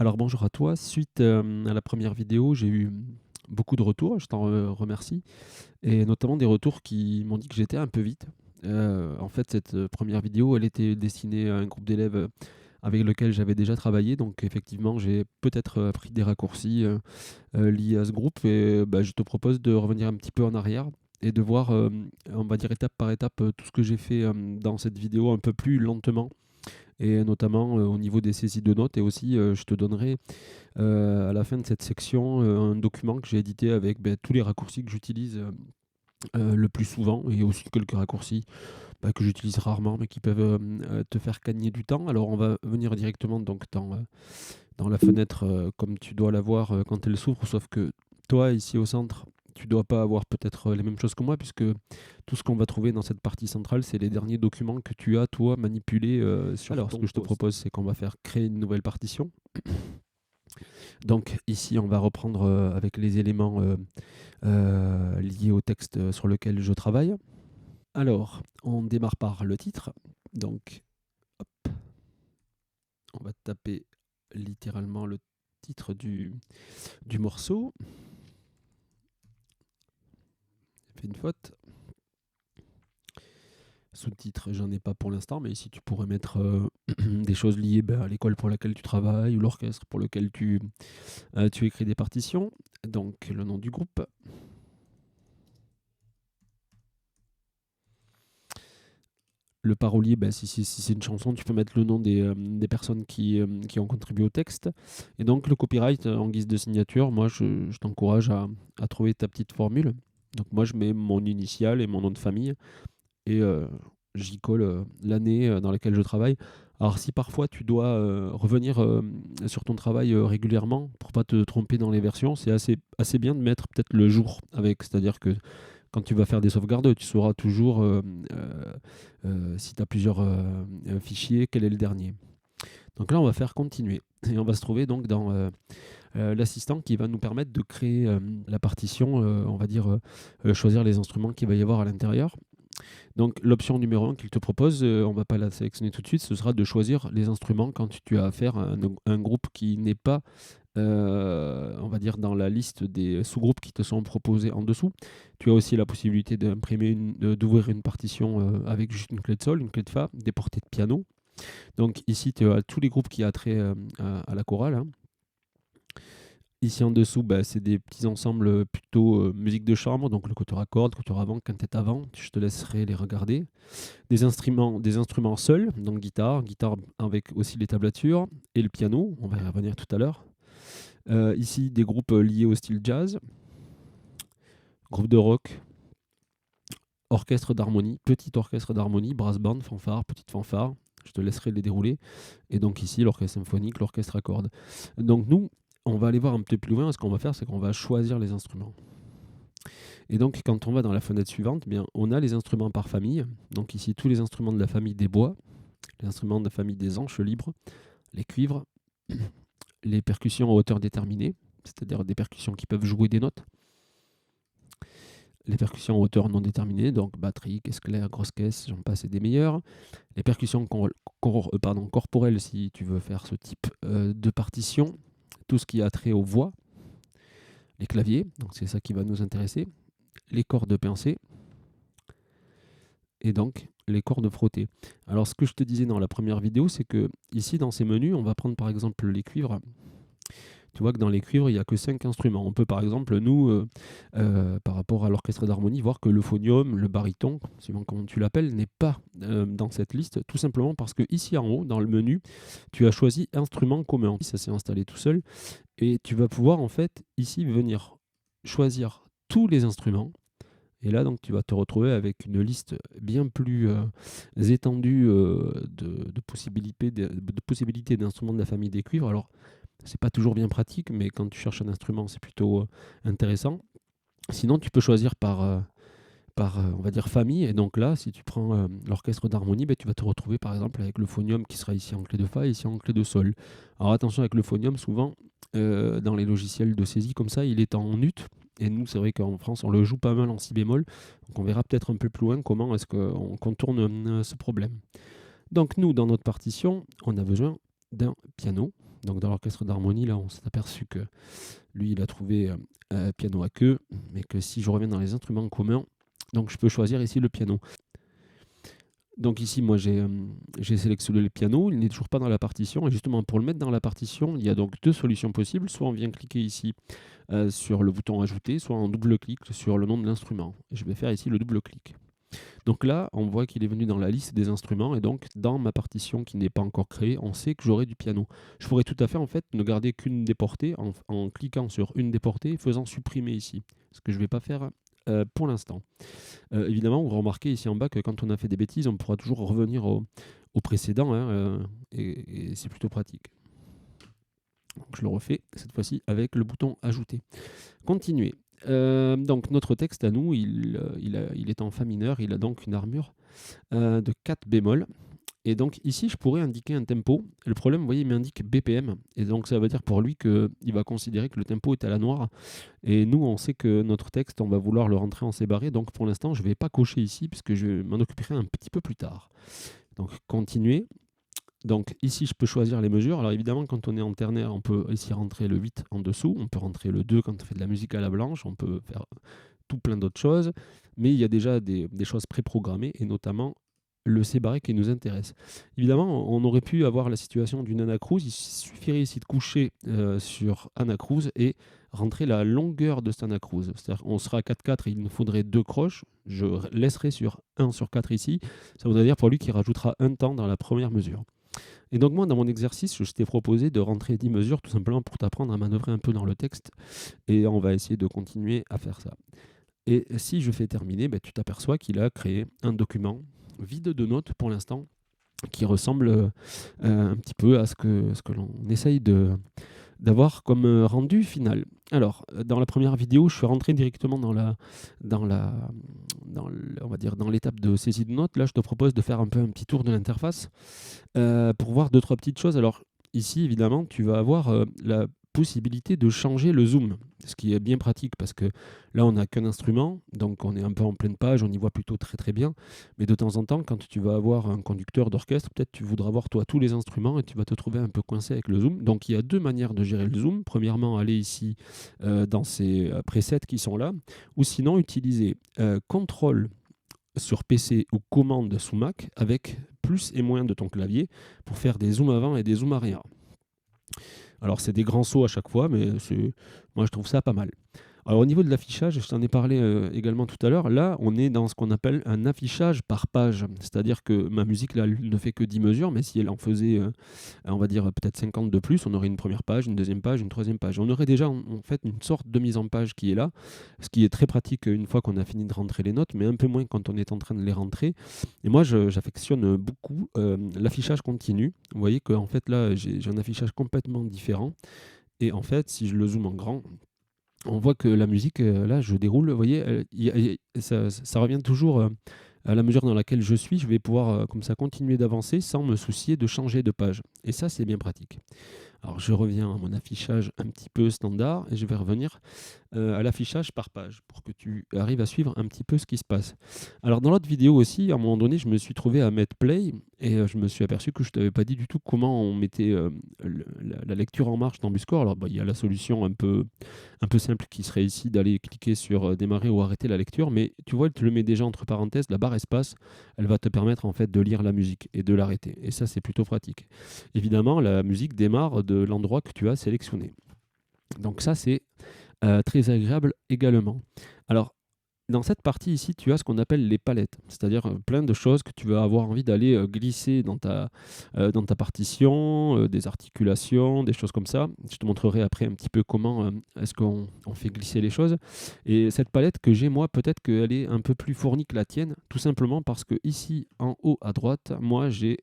Alors bonjour à toi. Suite à la première vidéo, j'ai eu beaucoup de retours, je t'en remercie, et notamment des retours qui m'ont dit que j'étais un peu vite. En fait, cette première vidéo, elle était destinée à un groupe d'élèves avec lequel j'avais déjà travaillé, donc effectivement, j'ai peut-être pris des raccourcis liés à ce groupe, et bah, je te propose de revenir un petit peu en arrière et de voir, on va dire étape par étape, tout ce que j'ai fait dans cette vidéo un peu plus lentement, et notamment au niveau des saisies de notes. Et aussi, je te donnerai à la fin de cette section un document que j'ai édité avec tous les raccourcis que j'utilise le plus souvent, et aussi quelques raccourcis que j'utilise rarement mais qui peuvent te faire gagner du temps. Alors on va venir directement donc dans la fenêtre comme tu dois la voir quand elle s'ouvre, sauf que toi ici au centre, tu dois pas avoir peut-être les mêmes choses que moi, puisque tout ce qu'on va trouver dans cette partie centrale, c'est les derniers documents que tu as, toi, manipulés sur Alors, ce ton que je te poste. propose, c'est qu'on va faire créer une nouvelle partition. Donc ici, on va reprendre avec les éléments liés au texte sur lequel je travaille. Alors, on démarre par le titre. Donc, hop, on va taper littéralement le titre du morceau. J'ai fait une faute. Sous-titre, j'en ai pas pour l'instant, mais ici tu pourrais mettre des choses liées à l'école pour laquelle tu travailles ou l'orchestre pour lequel tu écris des partitions. Donc, le nom du groupe. Le parolier, si c'est une chanson, tu peux mettre le nom des personnes qui ont contribué au texte. Et donc le copyright en guise de signature, moi je t'encourage à trouver ta petite formule. Donc moi je mets mon initiale et mon nom de famille, et j'y colle l'année dans laquelle je travaille. Alors si parfois tu dois revenir sur ton travail régulièrement pour pas te tromper dans les versions, c'est assez bien de mettre peut-être le jour avec. C'est-à-dire que quand tu vas faire des sauvegardes, tu sauras toujours, si tu as plusieurs fichiers, quel est le dernier. Donc là, on va faire continuer. Et on va se trouver donc dans l'assistant qui va nous permettre de créer la partition, on va dire choisir les instruments qu'il va y avoir à l'intérieur. Donc l'option numéro 1 qu'il te propose, on ne va pas la sélectionner tout de suite, ce sera de choisir les instruments quand tu as affaire à un groupe qui n'est pas, on va dire, dans la liste des sous-groupes qui te sont proposés en dessous. Tu as aussi la possibilité d'ouvrir une partition avec juste une clé de sol, une clé de fa, des portées de piano. Donc ici, tu as tous les groupes qui ont trait à la chorale, hein. Ici en dessous, c'est des petits ensembles plutôt musique de chambre, donc le quatuor à cordes, quatuor avant, quintette avant. Je te laisserai les regarder. Des instruments seuls, donc guitare avec aussi les tablatures, et le piano, on va y revenir tout à l'heure. Ici, des groupes liés au style jazz, groupe de rock, orchestre d'harmonie, petit orchestre d'harmonie, brass band, fanfare, petite fanfare. Je te laisserai les dérouler. Et donc ici, l'orchestre symphonique, l'orchestre à cordes. Donc nous, on va aller voir un petit peu plus loin. Ce qu'on va faire, c'est qu'on va choisir les instruments. Et donc, quand on va dans la fenêtre suivante, on a les instruments par famille. Donc ici, tous les instruments de la famille des bois, les instruments de la famille des anches libres, les cuivres, les percussions à hauteur déterminée, c'est-à-dire des percussions qui peuvent jouer des notes. Les percussions à hauteur non déterminée, donc batterie, caisse claire, grosse caisse, j'en passe et des meilleurs. Les percussions corporelles, si tu veux faire ce type de partition. Tout ce qui a trait aux voix. Les claviers, donc c'est ça qui va nous intéresser. Les cordes pincées. Et donc les cordes frottées. Alors ce que je te disais dans la première vidéo, c'est que ici dans ces menus, on va prendre par exemple les cuivres. Tu vois que dans les cuivres, il n'y a que 5 instruments. On peut par exemple, nous, par rapport à l'orchestre d'harmonie, voir que le phonium, le baryton, suivant comment tu l'appelles, n'est pas dans cette liste, tout simplement parce que ici en haut, dans le menu, tu as choisi instrument commun. Ça s'est installé tout seul. Et tu vas pouvoir en fait ici venir choisir tous les instruments. Et là, donc, tu vas te retrouver avec une liste bien plus étendue de possibilités d'instruments de la famille des cuivres. Alors, c'est pas toujours bien pratique, mais quand tu cherches un instrument, c'est plutôt intéressant. Sinon, tu peux choisir par on va dire, famille. Et donc là, si tu prends l'orchestre d'harmonie, tu vas te retrouver par exemple avec le phonium qui sera ici en clé de fa et ici en clé de sol. Alors attention avec le phonium, souvent, dans les logiciels de saisie comme ça, il est en ut. Et nous, c'est vrai qu'en France, on le joue pas mal en si bémol. Donc on verra peut-être un peu plus loin comment est-ce qu'on contourne ce problème. Donc nous, dans notre partition, on a besoin d'un piano. Donc dans l'orchestre d'harmonie, là, on s'est aperçu que lui, il a trouvé piano à queue, mais que si je reviens dans les instruments communs, donc je peux choisir ici le piano. Donc ici, moi, j'ai sélectionné le piano, il n'est toujours pas dans la partition, et justement, pour le mettre dans la partition, il y a donc deux solutions possibles. Soit on vient cliquer ici sur le bouton ajouter, soit on double-clique sur le nom de l'instrument. Et je vais faire ici le double-clic. Donc là, on voit qu'il est venu dans la liste des instruments, et donc dans ma partition qui n'est pas encore créée, on sait que j'aurai du piano. Je pourrais tout à fait en fait ne garder qu'une des portées en cliquant sur une des portées et faisant supprimer ici, ce que je ne vais pas faire pour l'instant. Évidemment, vous remarquez ici en bas que quand on a fait des bêtises, on pourra toujours revenir au précédent, hein, et c'est plutôt pratique. Donc je le refais cette fois-ci avec le bouton ajouter. Continuer. Donc notre texte à nous, il est en fa mineur, il a donc une armure de 4 bémol. Et donc ici, je pourrais indiquer un tempo. Le problème, vous voyez, il m'indique BPM. Et donc ça veut dire pour lui qu'il va considérer que le tempo est à la noire. Et nous, on sait que notre texte, on va vouloir le rentrer en C barré. Donc pour l'instant, je ne vais pas cocher ici puisque je m'en occuperai un petit peu plus tard. Donc continuer. Donc ici, je peux choisir les mesures. Alors évidemment, quand on est en ternaire, on peut ici rentrer le 8 en dessous. On peut rentrer le 2 quand on fait de la musique à la blanche. On peut faire tout plein d'autres choses. Mais il y a déjà des choses préprogrammées et notamment le C barré qui nous intéresse. Évidemment, on aurait pu avoir la situation d'une anacrouse. Il suffirait ici de coucher sur anacrouse et rentrer la longueur de cette anacrouse. C'est-à-dire qu'on sera à 4/4 et il nous faudrait 2 croches. Je laisserai sur 1/4 ici. Ça voudrait dire pour lui qu'il rajoutera un temps dans la première mesure. Et donc moi, dans mon exercice, je t'ai proposé de rentrer 10 mesures tout simplement pour t'apprendre à manœuvrer un peu dans le texte. Et on va essayer de continuer à faire ça. Et si je fais terminer, tu t'aperçois qu'il a créé un document vide de notes pour l'instant, qui ressemble un petit peu à ce que l'on essaye d'avoir comme rendu final. Alors, dans la première vidéo, je suis rentré directement on va dire dans l'étape de saisie de notes. Là, je te propose de faire un peu un petit tour de l'interface pour voir deux, trois petites choses. Alors, ici, évidemment, tu vas avoir la possibilité de changer le zoom, ce qui est bien pratique parce que là on n'a qu'un instrument, donc on est un peu en pleine page, on y voit plutôt très très bien, mais de temps en temps quand tu vas avoir un conducteur d'orchestre, peut-être tu voudras voir toi tous les instruments et tu vas te trouver un peu coincé avec le zoom. Donc il y a deux manières de gérer le zoom. Premièrement, aller ici dans ces presets qui sont là, ou sinon utiliser CTRL sur PC ou commande sous Mac avec plus et moins de ton clavier pour faire des zooms avant et des zooms arrière. Alors, c'est des grands sauts à chaque fois, mais moi, je trouve ça pas mal. Alors, au niveau de l'affichage, je t'en ai parlé également tout à l'heure. Là, on est dans ce qu'on appelle un affichage par page. C'est-à-dire que ma musique, là, elle ne fait que 10 mesures, mais si elle en faisait, on va dire, peut-être 50 de plus, on aurait une première page, une deuxième page, une troisième page. On aurait déjà, en fait, une sorte de mise en page qui est là, ce qui est très pratique une fois qu'on a fini de rentrer les notes, mais un peu moins quand on est en train de les rentrer. Et moi, j'affectionne beaucoup l'affichage continu. Vous voyez qu'en fait, là, j'ai un affichage complètement différent. Et en fait, si je le zoome en grand, on voit que la musique, là, je déroule, vous voyez, ça revient toujours à la mesure dans laquelle je suis. Je vais pouvoir, comme ça, continuer d'avancer sans me soucier de changer de page. Et ça, c'est bien pratique. Alors, je reviens à mon affichage un petit peu standard et je vais revenir à l'affichage par page pour que tu arrives à suivre un petit peu ce qui se passe. Alors, dans l'autre vidéo aussi, à un moment donné, je me suis trouvé à mettre play et je me suis aperçu que je ne t'avais pas dit du tout comment on mettait la lecture en marche dans Buscore. Alors, il y a la solution un peu simple qui serait ici d'aller cliquer sur démarrer ou arrêter la lecture, mais tu vois, tu le mets déjà entre parenthèses, la barre espace, elle va te permettre en fait de lire la musique et de l'arrêter. Et ça, c'est plutôt pratique. Évidemment, la musique démarre de l'endroit que tu as sélectionné. Donc ça, c'est très agréable également. Alors, dans cette partie ici, tu as ce qu'on appelle les palettes, c'est-à-dire plein de choses que tu vas avoir envie d'aller glisser dans ta partition, des articulations, des choses comme ça. Je te montrerai après un petit peu comment est-ce qu'on fait glisser les choses. Et cette palette que j'ai, moi, peut-être qu'elle est un peu plus fournie que la tienne, tout simplement parce que ici, en haut à droite, moi, j'ai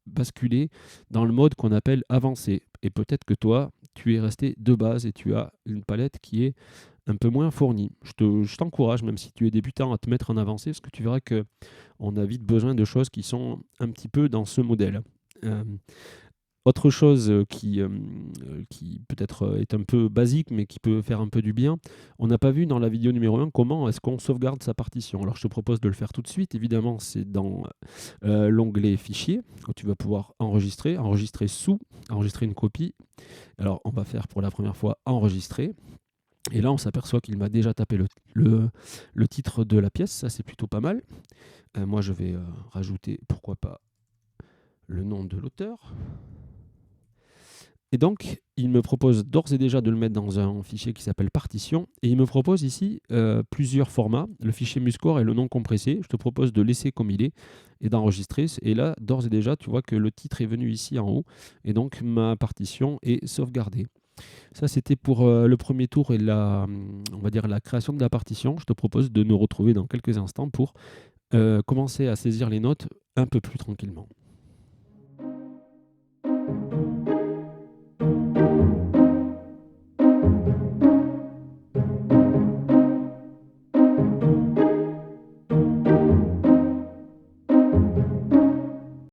basculé dans le mode qu'on appelle avancé. Et peut-être que toi, tu es resté de base et tu as une palette qui est un peu moins fournie. Je t'encourage, même si tu es débutant, à te mettre en avancé, parce que tu verras qu'on a vite besoin de choses qui sont un petit peu dans ce modèle. Autre chose qui peut-être est un peu basique, mais qui peut faire un peu du bien, on n'a pas vu dans la vidéo numéro 1 comment est-ce qu'on sauvegarde sa partition. Alors je te propose de le faire tout de suite. Évidemment, c'est dans l'onglet Fichier, où tu vas pouvoir enregistrer, enregistrer une copie. Alors on va faire pour la première fois enregistrer. Et là, on s'aperçoit qu'il m'a déjà tapé le titre de la pièce. Ça, c'est plutôt pas mal. Moi, je vais rajouter, pourquoi pas, le nom de l'auteur. Et donc, il me propose d'ores et déjà de le mettre dans un fichier qui s'appelle partition. Et il me propose ici plusieurs formats, le fichier Muscore et le non compressé. Je te propose de laisser comme il est et d'enregistrer. Et là, d'ores et déjà, tu vois que le titre est venu ici en haut. Et donc, ma partition est sauvegardée. Ça, c'était pour le premier tour et on va dire la création de la partition. Je te propose de nous retrouver dans quelques instants pour commencer à saisir les notes un peu plus tranquillement.